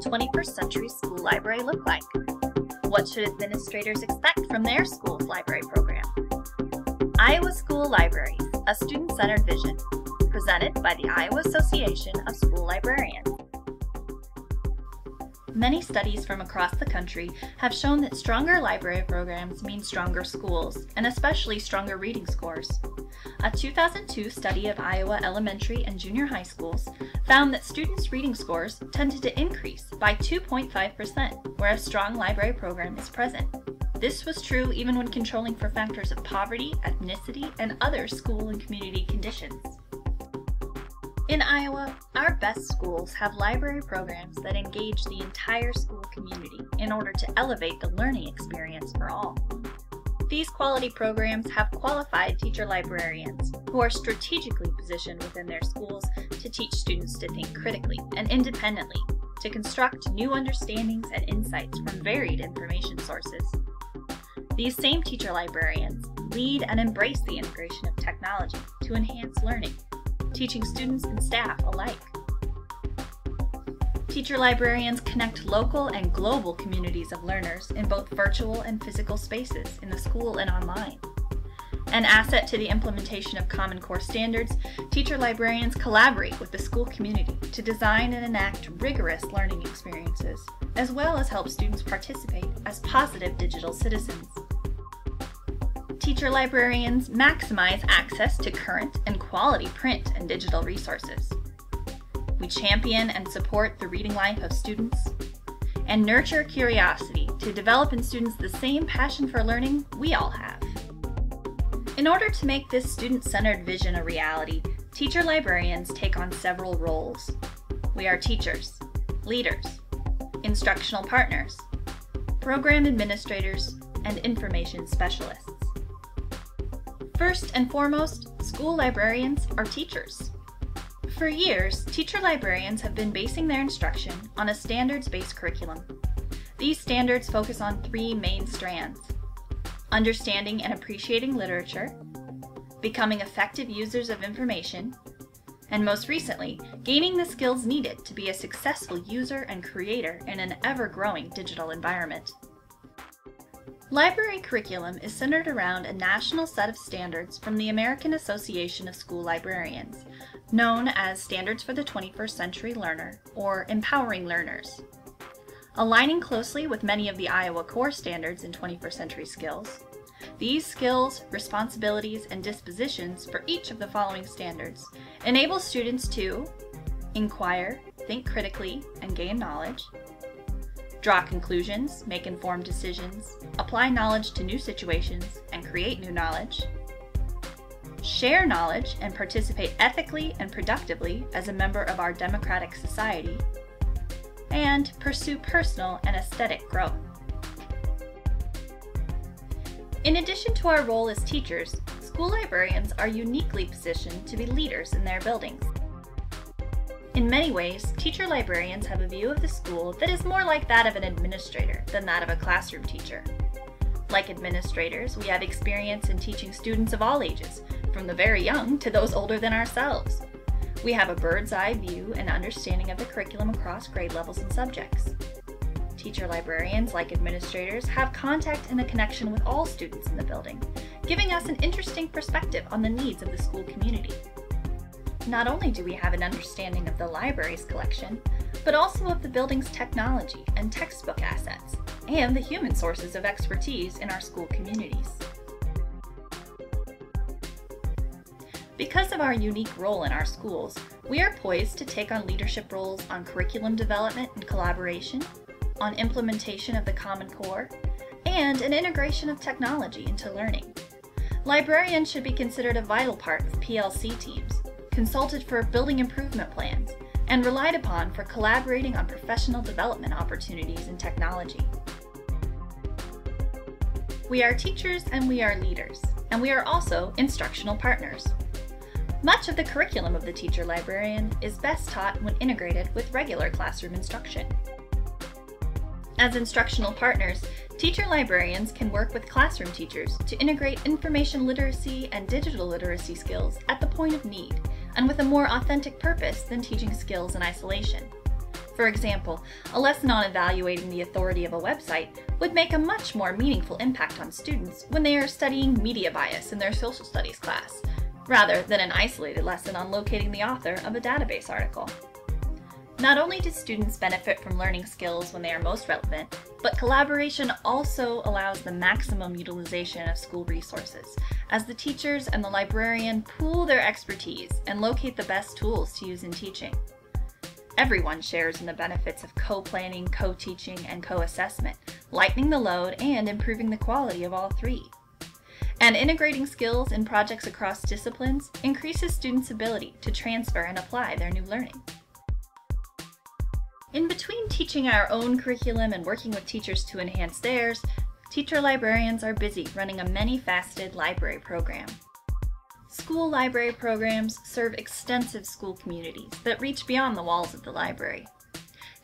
21st century school library look like? What should administrators expect from their school's library program? Iowa School Libraries, a student-centered vision, presented by the Iowa Association of School Librarians. Many studies from across the country have shown that stronger library programs mean stronger schools, and especially stronger reading scores. A 2002 study of Iowa elementary and junior high schools found that students' reading scores tended to increase by 2.5% where a strong library program is present. This was true even when controlling for factors of poverty, ethnicity, and other school and community conditions. In Iowa, our best schools have library programs that engage the entire school community in order to elevate the learning experience for all. These quality programs have qualified teacher librarians who are strategically positioned within their schools to teach students to think critically and independently, to construct new understandings and insights from varied information sources. These same teacher librarians lead and embrace the integration of technology to enhance learning, teaching students and staff alike. Teacher librarians connect local and global communities of learners in both virtual and physical spaces in the school and online. An asset to the implementation of Common Core standards, teacher librarians collaborate with the school community to design and enact rigorous learning experiences, as well as help students participate as positive digital citizens. Teacher librarians maximize access to current and quality print and digital resources. We champion and support the reading life of students and nurture curiosity to develop in students the same passion for learning we all have. In order to make this student-centered vision a reality, teacher librarians take on several roles. We are teachers, leaders, instructional partners, program administrators, and information specialists. First and foremost, school librarians are teachers. For years, teacher librarians have been basing their instruction on a standards-based curriculum. These standards focus on three main strands: understanding and appreciating literature, becoming effective users of information, and most recently, gaining the skills needed to be a successful user and creator in an ever-growing digital environment. Library curriculum is centered around a national set of standards from the American Association of School Librarians, known as Standards for the 21st Century Learner, or Empowering Learners. Aligning closely with many of the Iowa core standards in 21st century skills, these skills, responsibilities, and dispositions for each of the following standards enable students to inquire, think critically, and gain knowledge, draw conclusions, make informed decisions, apply knowledge to new situations, and create new knowledge, share knowledge and participate ethically and productively as a member of our democratic society, and pursue personal and aesthetic growth. In addition to our role as teachers, school librarians are uniquely positioned to be leaders in their buildings. In many ways, teacher librarians have a view of the school that is more like that of an administrator than that of a classroom teacher. Like administrators, we have experience in teaching students of all ages, from the very young to those older than ourselves. We have a bird's eye view and understanding of the curriculum across grade levels and subjects. Teacher librarians, like administrators, have contact and a connection with all students in the building, giving us an interesting perspective on the needs of the school community. Not only do we have an understanding of the library's collection, but also of the building's technology and textbook assets, and the human sources of expertise in our school communities. Because of our unique role in our schools, we are poised to take on leadership roles on curriculum development and collaboration, on implementation of the Common Core, and an integration of technology into learning. Librarians should be considered a vital part of PLC teams, consulted for building improvement plans, and relied upon for collaborating on professional development opportunities in technology. We are teachers and we are leaders, and we are also instructional partners. Much of the curriculum of the teacher librarian is best taught when integrated with regular classroom instruction. As instructional partners, teacher librarians can work with classroom teachers to integrate information literacy and digital literacy skills at the point of need, and with a more authentic purpose than teaching skills in isolation. For example, a lesson on evaluating the authority of a website would make a much more meaningful impact on students when they are studying media bias in their social studies class, rather than an isolated lesson on locating the author of a database article. Not only do students benefit from learning skills when they are most relevant, but collaboration also allows the maximum utilization of school resources, as the teachers and the librarian pool their expertise and locate the best tools to use in teaching. Everyone shares in the benefits of co-planning, co-teaching, and co-assessment, lightening the load and improving the quality of all three. And integrating skills in projects across disciplines increases students' ability to transfer and apply their new learning. In between teaching our own curriculum and working with teachers to enhance theirs, teacher librarians are busy running a many-faceted library program. School library programs serve extensive school communities that reach beyond the walls of the library.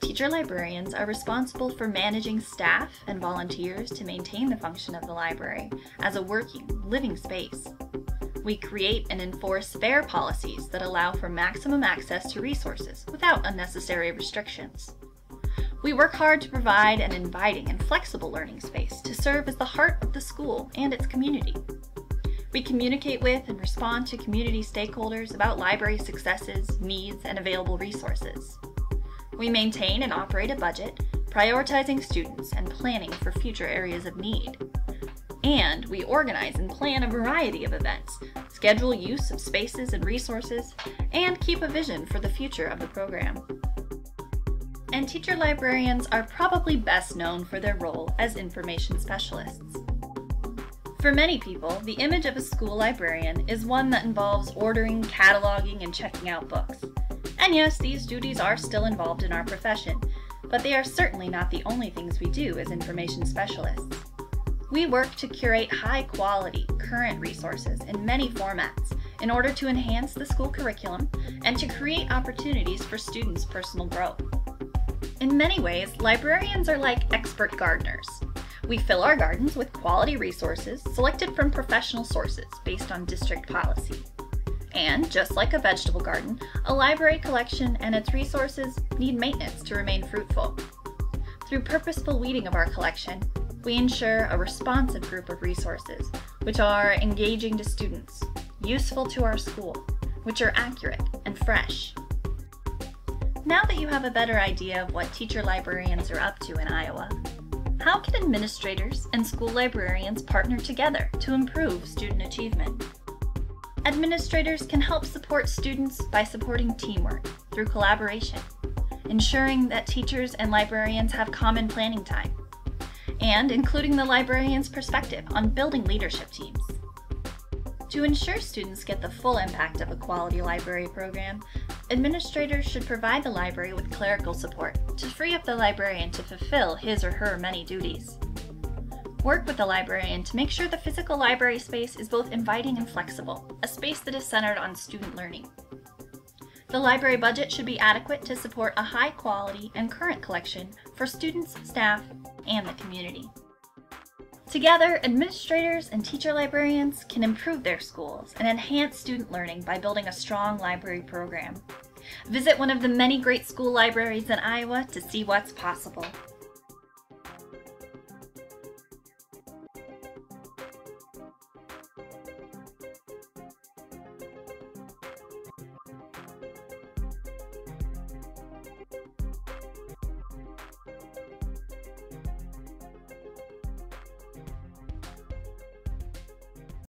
Teacher librarians are responsible for managing staff and volunteers to maintain the function of the library as a working, living space. We create and enforce fair policies that allow for maximum access to resources without unnecessary restrictions. We work hard to provide an inviting and flexible learning space to serve as the heart of the school and its community. We communicate with and respond to community stakeholders about library successes, needs, and available resources. We maintain and operate a budget, prioritizing students and planning for future areas of need. And we organize and plan a variety of events, schedule use of spaces and resources, and keep a vision for the future of the program. And teacher librarians are probably best known for their role as information specialists. For many people, the image of a school librarian is one that involves ordering, cataloging, and checking out books. And yes, these duties are still involved in our profession, but they are certainly not the only things we do as information specialists. We work to curate high-quality, current resources in many formats in order to enhance the school curriculum and to create opportunities for students' personal growth. In many ways, librarians are like expert gardeners. We fill our gardens with quality resources selected from professional sources based on district policy. And just like a vegetable garden, a library collection and its resources need maintenance to remain fruitful. Through purposeful weeding of our collection, we ensure a responsive group of resources, which are engaging to students, useful to our school, which are accurate and fresh. Now that you have a better idea of what teacher librarians are up to in Iowa, how can administrators and school librarians partner together to improve student achievement? Administrators can help support students by supporting teamwork through collaboration, ensuring that teachers and librarians have common planning time, and including the librarian's perspective on building leadership teams. To ensure students get the full impact of a quality library program, administrators should provide the library with clerical support to free up the librarian to fulfill his or her many duties. Work with the librarian to make sure the physical library space is both inviting and flexible, a space that is centered on student learning. The library budget should be adequate to support a high quality and current collection for students, staff, and the community. Together, administrators and teacher librarians can improve their schools and enhance student learning by building a strong library program. Visit one of the many great school libraries in Iowa to see what's possible.